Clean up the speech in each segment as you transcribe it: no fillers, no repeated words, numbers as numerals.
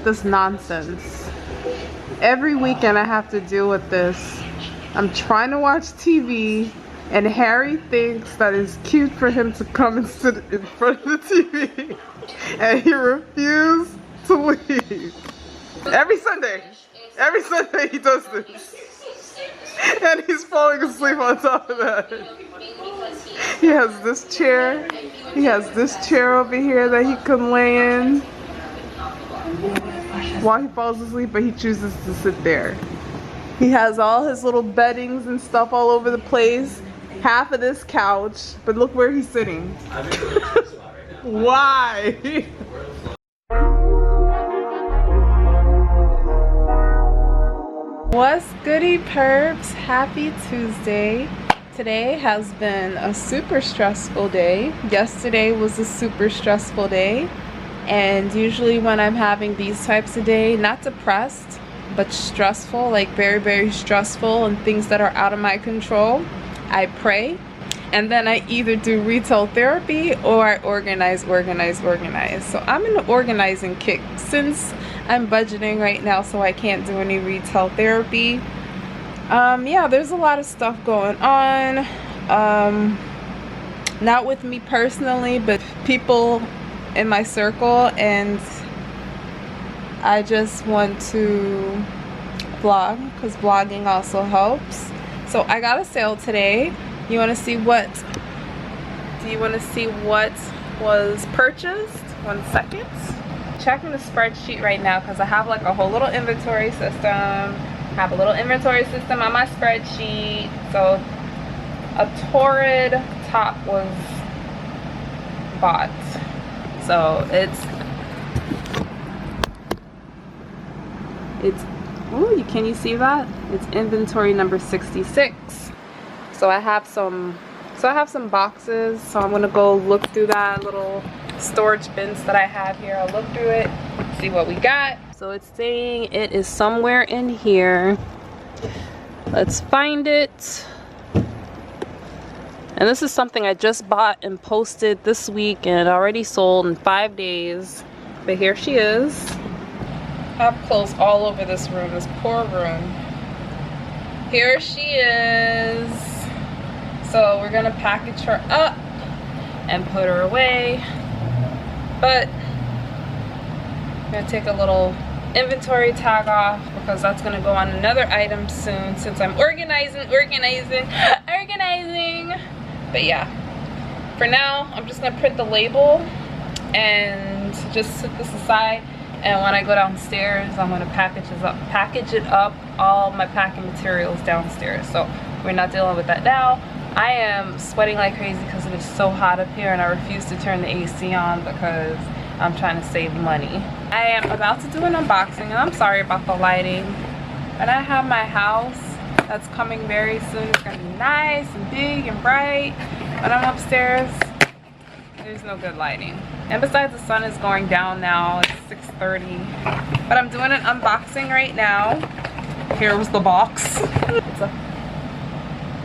this nonsense. Every weekend I have to deal with this. I'm trying to watch TV and Harry thinks that it's cute for him to come and sit in front of the TV and he refused to leave. Every Sunday he does this. And he's falling asleep on top of that. He has this chair. He has this chair over here that he can lay in while he falls asleep, but he chooses to sit there. He has all his little beddings and stuff all over the place. Half of this couch, but look where he's sitting. Why? What's goody perps? Happy Tuesday. Today has been a super stressful day. Yesterday was a super stressful day. And usually when I'm having these types of days, not depressed, but stressful, like very, very stressful and things that are out of my control, I pray. And then I either do retail therapy or I organize. So I'm in an organizing kick since I'm budgeting right now, so I can't do any retail therapy. Yeah, there's a lot of stuff going on. Not with me personally, but people in my circle, and I just want to vlog because vlogging also helps. So I got a sale today. You want to see what? Do you want to see what was purchased? 1 second. Checking the spreadsheet right now because I have like a whole little inventory system. Have a little inventory system on my spreadsheet. So a Torrid top was bought. So it's oh, can you see that? It's inventory number 66. So I have some boxes, so I'm gonna go look through that little storage bins that I have here. I'll look through it, see what we got. So it's saying it is somewhere in here. Let's find it. And this is something I just bought and posted this week and already sold in 5 days. But here she is. I have clothes all over this room, this poor room. Here she is. So we're gonna package her up and put her away. But I'm gonna take a little inventory tag off because that's gonna go on another item soon since I'm organizing. But yeah, for now I'm just gonna print the label and just set this aside, and when I go downstairs I'm gonna package it up, all my packing materials downstairs. So we're not dealing with that now. I am sweating like crazy because it is so hot up here, and I refuse to turn the AC on because I'm trying to save money. I am about to do an unboxing, and I'm sorry about the lighting, but I have my house that's coming very soon. It's gonna be nice and big and bright, but I'm upstairs. There's no good lighting, and besides the sun is going down now. It's 6:30, but I'm doing an unboxing right now. Here was the box.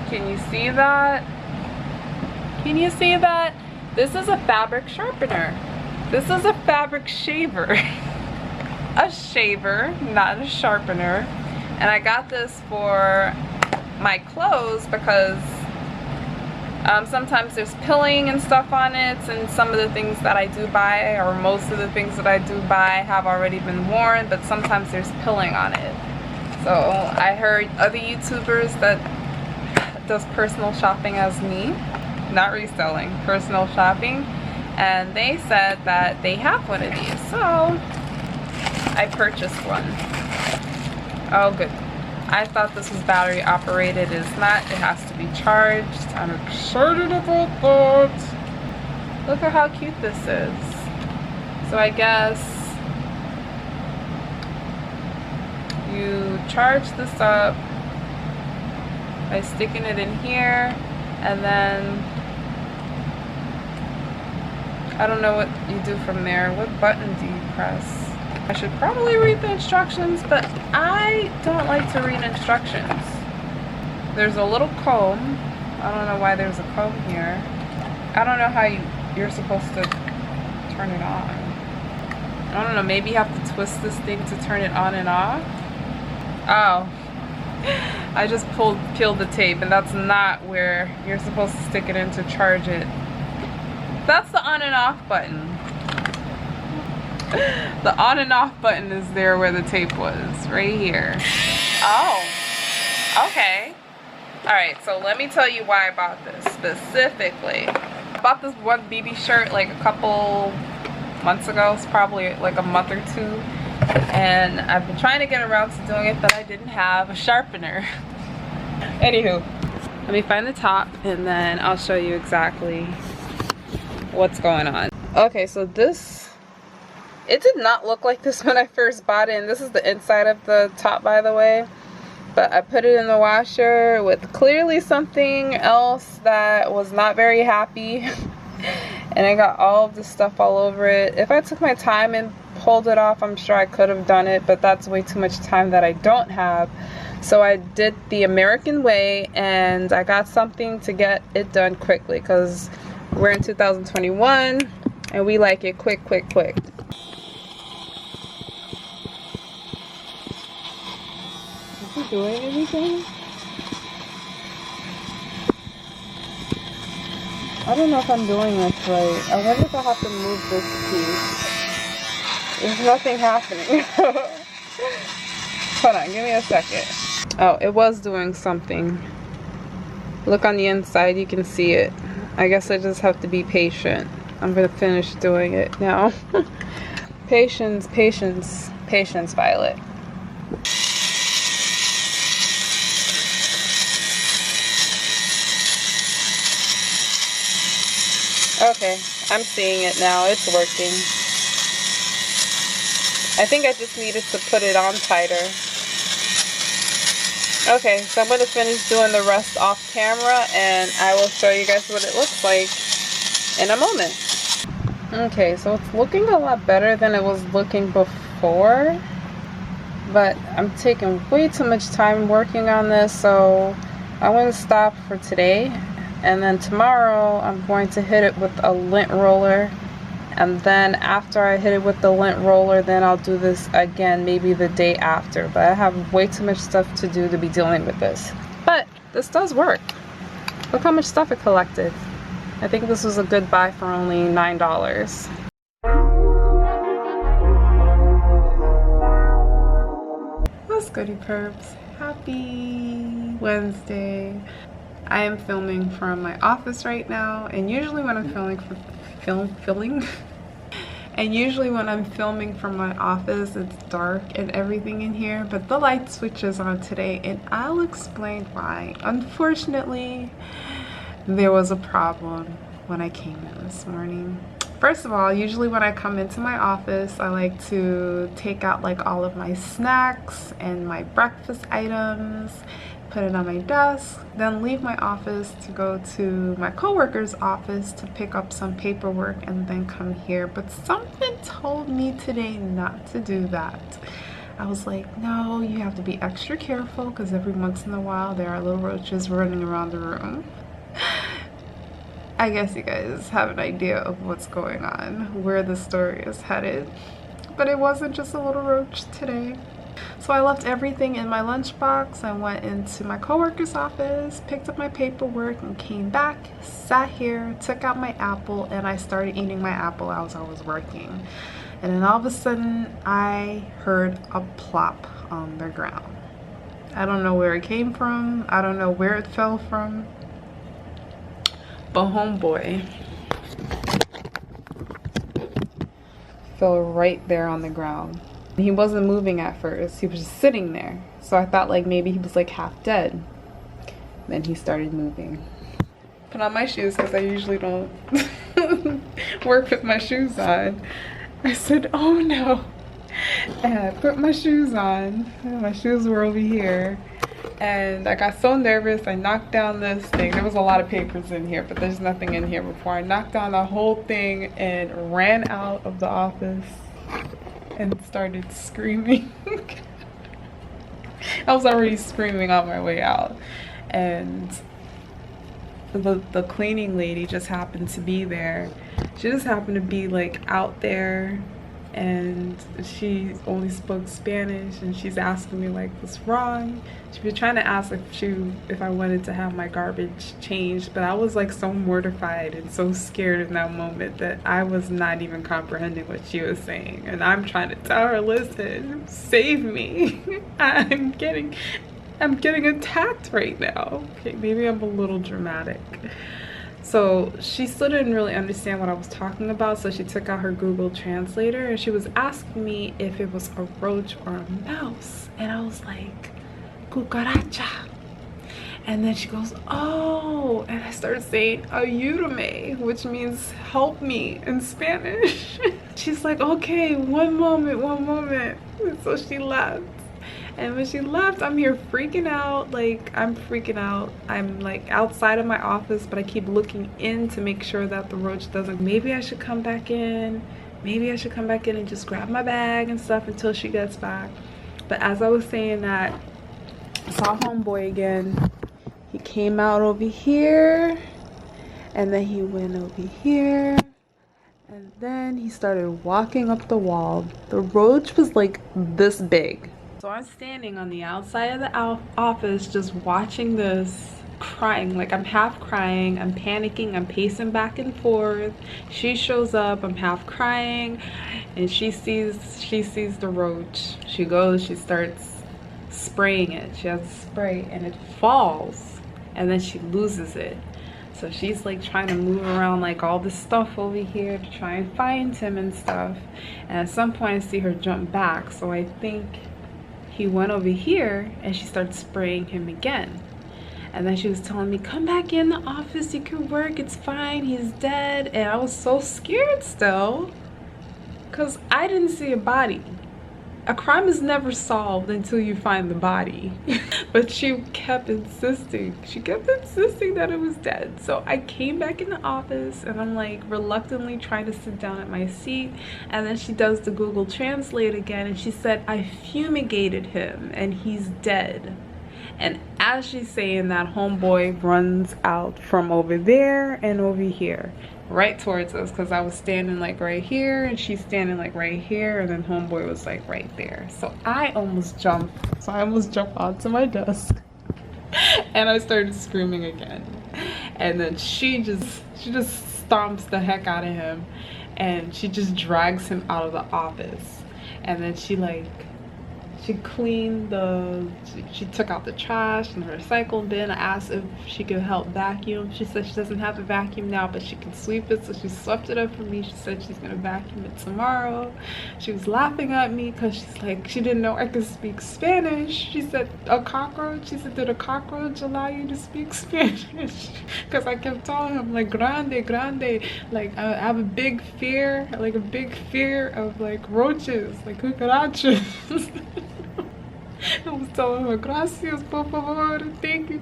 Can you see that? Can you see that? This is a fabric sharpener. This is a fabric shaver. A shaver, not a sharpener. And I got this for my clothes because sometimes there's pilling and stuff on it, and some of the things that I do buy, or most of the things that I do buy, have already been worn, but sometimes there's pilling on it. So I heard other YouTubers that does personal shopping as me, not reselling, personal shopping, and they said that they have one of these, so I purchased one. Oh good. I thought this was battery operated. It's not. It has to be charged. I'm excited about that. Look at how cute this is. So I guess you charge this up by sticking it in here, and then I don't know what you do from there. What button do you press? I should probably read the instructions, but I don't like to read instructions. There's a little comb. I don't know why there's a comb here. I don't know how you're supposed to turn it on. I don't know, maybe you have to twist this thing to turn it on and off. Oh, I just peeled the tape, and that's not where you're supposed to stick it in to charge it. That's the on and off button. The on and off button is there where the tape was, right here. Oh, okay. All right, so let me tell you why I bought this specifically. I bought this one BB shirt like a couple months ago. It's probably like a month or two. And I've been trying to get around to doing it, but I didn't have a sharpener. Anywho, let me find the top and then I'll show you exactly what's going on. Okay, so this, it did not look like this when I first bought it, and this is the inside of the top, by the way. But I put it in the washer with clearly something else that was not very happy. And I got all of this stuff all over it. If I took my time and pulled it off, I'm sure I could have done it, but that's way too much time that I don't have. So I did the American way, and I got something to get it done quickly, because we're in 2021 and we like it quick, quick, quick. Is he doing anything? I don't know if I'm doing this right. I wonder if I have to move this piece. There's nothing happening. Hold on, give me a second. Oh, it was doing something. Look on the inside, you can see it. I guess I just have to be patient. I'm gonna finish doing it now. Patience, patience, patience, Violet. Okay, I'm seeing it now. It's working. I think I just needed to put it on tighter. Okay, so I'm going to finish doing the rest off camera, and I will show you guys what it looks like in a moment. Okay, so it's looking a lot better than it was looking before, but I'm taking way too much time working on this, so I'm going to stop for today. And then tomorrow I'm going to hit it with a lint roller, and then after I hit it with the lint roller, then I'll do this again maybe the day after. But I have way too much stuff to do to be dealing with this. But this does work. Look how much stuff it collected. I think this was a good buy for only $9. What's goody perps? Happy Wednesday. I am filming from my office right now, and usually when I'm filming from my office, it's dark and everything in here, but the light switches on today, and I'll explain why. Unfortunately, there was a problem when I came in this morning. First of all, usually when I come into my office, I like to take out like all of my snacks and my breakfast items, put it on my desk, then leave my office to go to my coworker's office to pick up some paperwork and then come here. But something told me today not to do that. I was like, no, you have to be extra careful, because every once in a while there are little roaches running around the room. I guess you guys have an idea of what's going on, where the story is headed. But it wasn't just a little roach today. So I left everything in my lunchbox. I went into my coworker's office, picked up my paperwork, and came back, sat here, took out my apple, and I started eating my apple as I was working. And then all of a sudden, I heard a plop on the ground. I don't know where it came from. I don't know where it fell from. But homeboy fell right there on the ground. He wasn't moving at first. He was just sitting there. So I thought like maybe he was like half dead. Then he started moving. Put on my shoes because I usually don't work with my shoes on. I said, oh no. And I put my shoes on. My shoes were over here. And I got so nervous, I knocked down this thing. There was a lot of papers in here, but there's nothing in here before. I knocked down the whole thing and ran out of the office and started screaming. I was already screaming on my way out. And the cleaning lady just happened to be there. She just happened to be like out there and she only spoke Spanish, and she's asking me like what's wrong. She was trying to ask if I wanted to have my garbage changed, but I was like so mortified and so scared in that moment that I was not even comprehending what she was saying. And I'm trying to tell her, listen, save me. I'm getting attacked right now. Okay, maybe I'm a little dramatic. So she still didn't really understand what I was talking about, so she took out her Google Translator and she was asking me if it was a roach or a mouse. And I was like, cucaracha. And then she goes, oh, and I started saying ayúdame, which means help me in Spanish. She's like, okay, one moment. And so she left. And when she left, I'm here freaking out. Like, I'm freaking out. I'm like outside of my office, but I keep looking in to make sure that the roach doesn't. Maybe I should come back in. Maybe I should come back in and just grab my bag and stuff until she gets back. But as I was saying that, I saw homeboy again. He came out over here, and then he went over here, and then he started walking up the wall. The roach was like this big. So I'm standing on the outside of the office just watching this, crying. Like, I'm half crying, I'm panicking, I'm pacing back and forth. She shows up, I'm half crying, and she sees the roach. She goes, she starts spraying it. She has a spray and it falls, and then she loses it. So she's like trying to move around like all this stuff over here to try and find him and stuff. And at some point I see her jump back, so I think he went over here, and she started spraying him again. And then she was telling me, come back in the office, you can work, it's fine, he's dead. And I was so scared still, because I didn't see a body. A crime is never solved until you find the body. But she kept insisting that it was dead. So I came back in the office, and I'm like reluctantly trying to sit down at my seat, and then she does the Google Translate again, and she said, I fumigated him and he's dead. And as she's saying that, homeboy runs out from over there and over here right towards us, because I was standing like right here and she's standing like right here, and then homeboy was like right there. So I almost jumped onto my desk and I started screaming again. And then she just stomps the heck out of him, and she just drags him out of the office. And then she took out the trash and the recycle bin. I asked if she could help vacuum. She said she doesn't have a vacuum now, but she can sweep it. So she swept it up for me. She said she's gonna vacuum it tomorrow. She was laughing at me because she's like, she didn't know I could speak Spanish. She said, a cockroach? She said, did a cockroach allow you to speak Spanish? Because I kept telling him like, grande. Like, I have a big fear of like roaches, like cucarachas. I was telling her, gracias, por favor, thank you,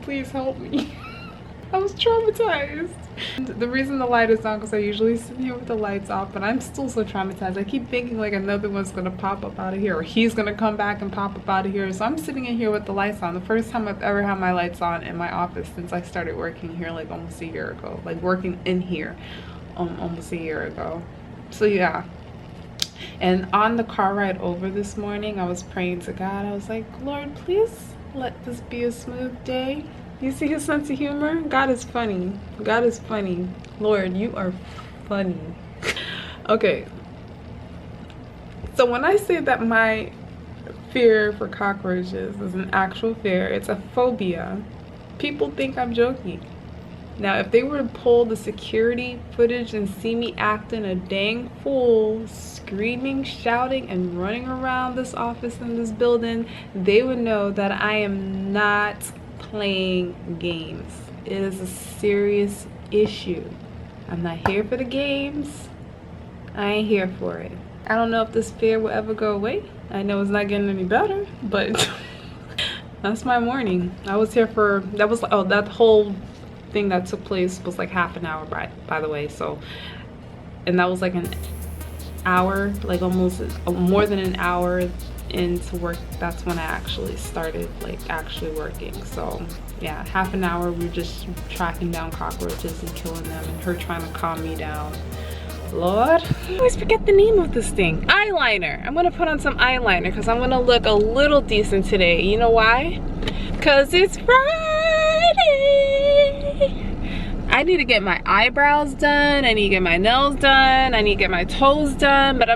please help me. I was traumatized. The reason the light is on, because I usually sit here with the lights off, but I'm still so traumatized. I keep thinking like another one's gonna pop up out of here, or he's gonna come back and pop up out of here. So I'm sitting in here with the lights on. The first time I've ever had my lights on in my office since I started working here like almost a year ago. Like working in here almost a year ago. So yeah. And on the car ride over this morning, I was praying to God. I was like, Lord, please let this be a smooth day. You see his sense of humor? God is funny. God is funny. Lord, you are funny. Okay. So when I say that my fear for cockroaches is an actual fear, it's a phobia, people think I'm joking. Now, if they were to pull the security footage and see me acting a dang fool, screaming, shouting, and running around this office and this building, they would know that I am not playing games. It is a serious issue. I'm not here for the games. I ain't here for it. I don't know if this fear will ever go away. I know it's not getting any better, but that's my morning. I was here for, that whole thing that took place was like half an hour by the way. So, and that was like an hour, like almost more than an hour into work. That's when I actually started like actually working. So yeah, half an hour we were just tracking down cockroaches and killing them, and her trying to calm me down Lord, I always forget the name of this thing. Eyeliner. I'm gonna put on some eyeliner because I'm gonna look a little decent today. You know why? Because it's Friday. I need to get my eyebrows done. I need to get my nails done. I need to get my toes done. But